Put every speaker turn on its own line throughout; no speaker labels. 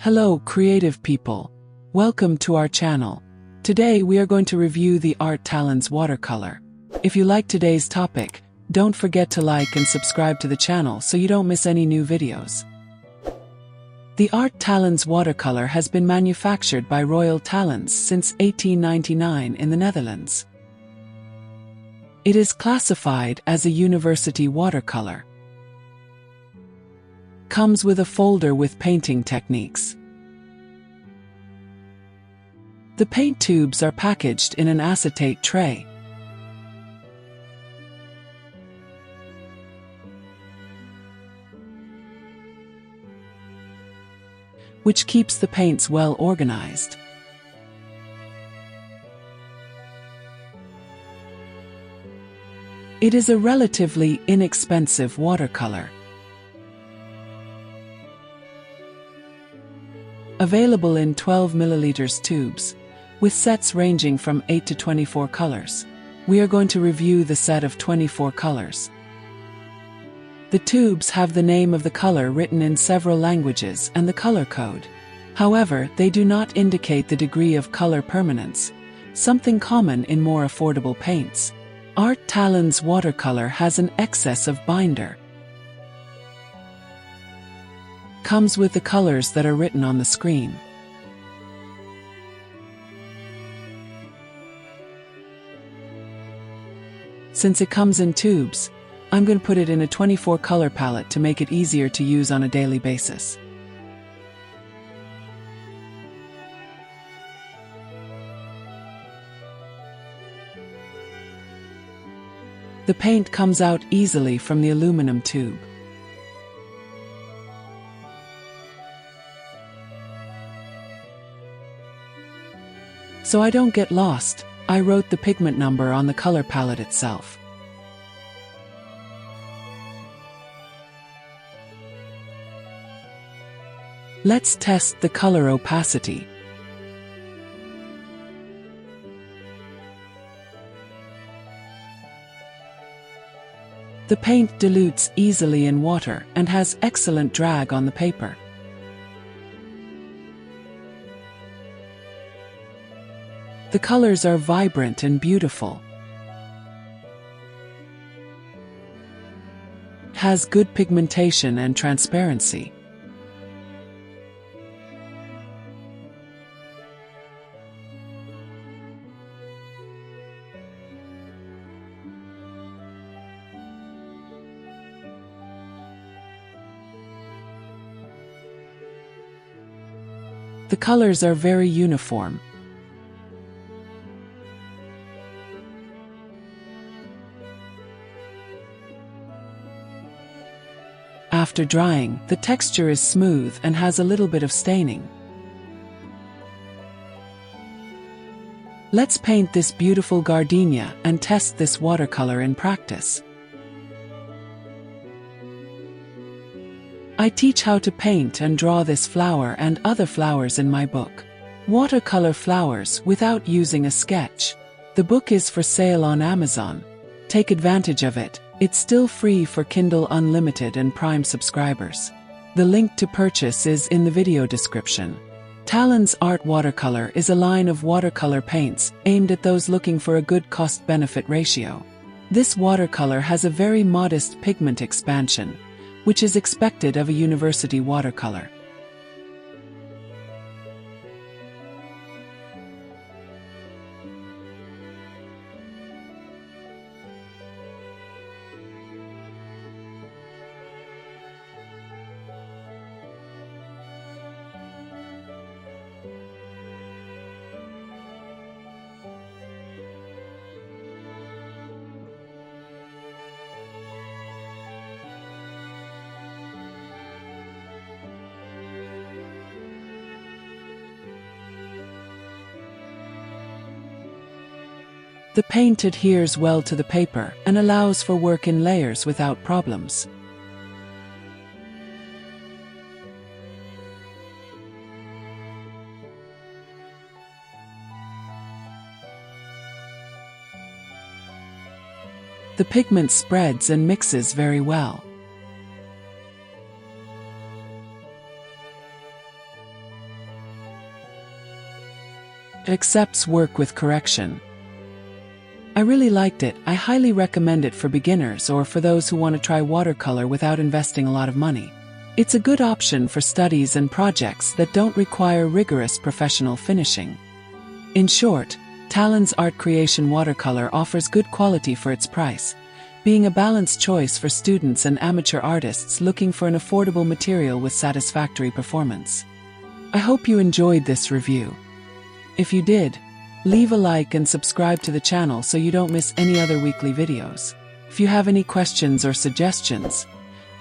Hello creative people. Welcome to our channel. Today we are going to review the Art Talens Watercolor. If you like today's topic, don't forget to like and subscribe to the channel so you don't miss any new videos. The Art Talens Watercolor has been manufactured by Royal Talens since 1899 in the Netherlands. It is classified as a university watercolor. Comes with a folder with painting techniques. The paint tubes are packaged in an acetate tray. Which keeps the paints well organized. It is a relatively inexpensive watercolor. Available in 12 ml tubes, with sets ranging from 8 to 24 colors. We are going to review the set of 24 colors. The tubes have the name of the color written in several languages and the color code. However, they do not indicate the degree of color permanence, something common in more affordable paints. Art Talens Watercolor has an excess of binder. Comes with the colors that are written on the screen. Since it comes in tubes, I'm going to put it in a 24 color palette to make it easier to use on a daily basis. The paint comes out easily from the aluminum tube. So I don't get lost, I wrote the pigment number on the color palette itself. Let's test the color opacity. The paint dilutes easily in water and has excellent drag on the paper. The colors are vibrant and beautiful. Has good pigmentation and transparency. The colors are very uniform. After drying, the texture is smooth and has a little bit of staining. Let's paint this beautiful gardenia and test this watercolor in practice. I teach how to paint and draw this flower and other flowers in my book, Watercolor Flowers Without Using a Sketch. The book is for sale on Amazon. Take advantage of it. It's still free for Kindle Unlimited and Prime subscribers. The link to purchase is in the video description. Talens Art Watercolor is a line of watercolor paints aimed at those looking for a good cost-benefit ratio. This watercolor has a very modest pigment expansion, which is expected of a university watercolor. The paint adheres well to the paper and allows for work in layers without problems. The pigment spreads and mixes very well. accepts work with correction. I really liked it. I highly recommend it for beginners or for those who want to try watercolor without investing a lot of money. It's a good option for studies and projects that don't require rigorous professional finishing. In short, Talens Art Creation Watercolor offers good quality for its price, being a balanced choice for students and amateur artists looking for an affordable material with satisfactory performance. I hope you enjoyed this review. If you did, leave a like and subscribe to the channel so you don't miss any other weekly videos. If you have any questions or suggestions,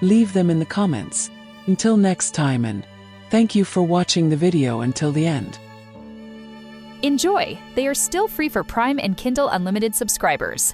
leave them in the comments. Until next time, and thank you for watching the video until the end.
Enjoy! They are still free for Prime and Kindle Unlimited subscribers.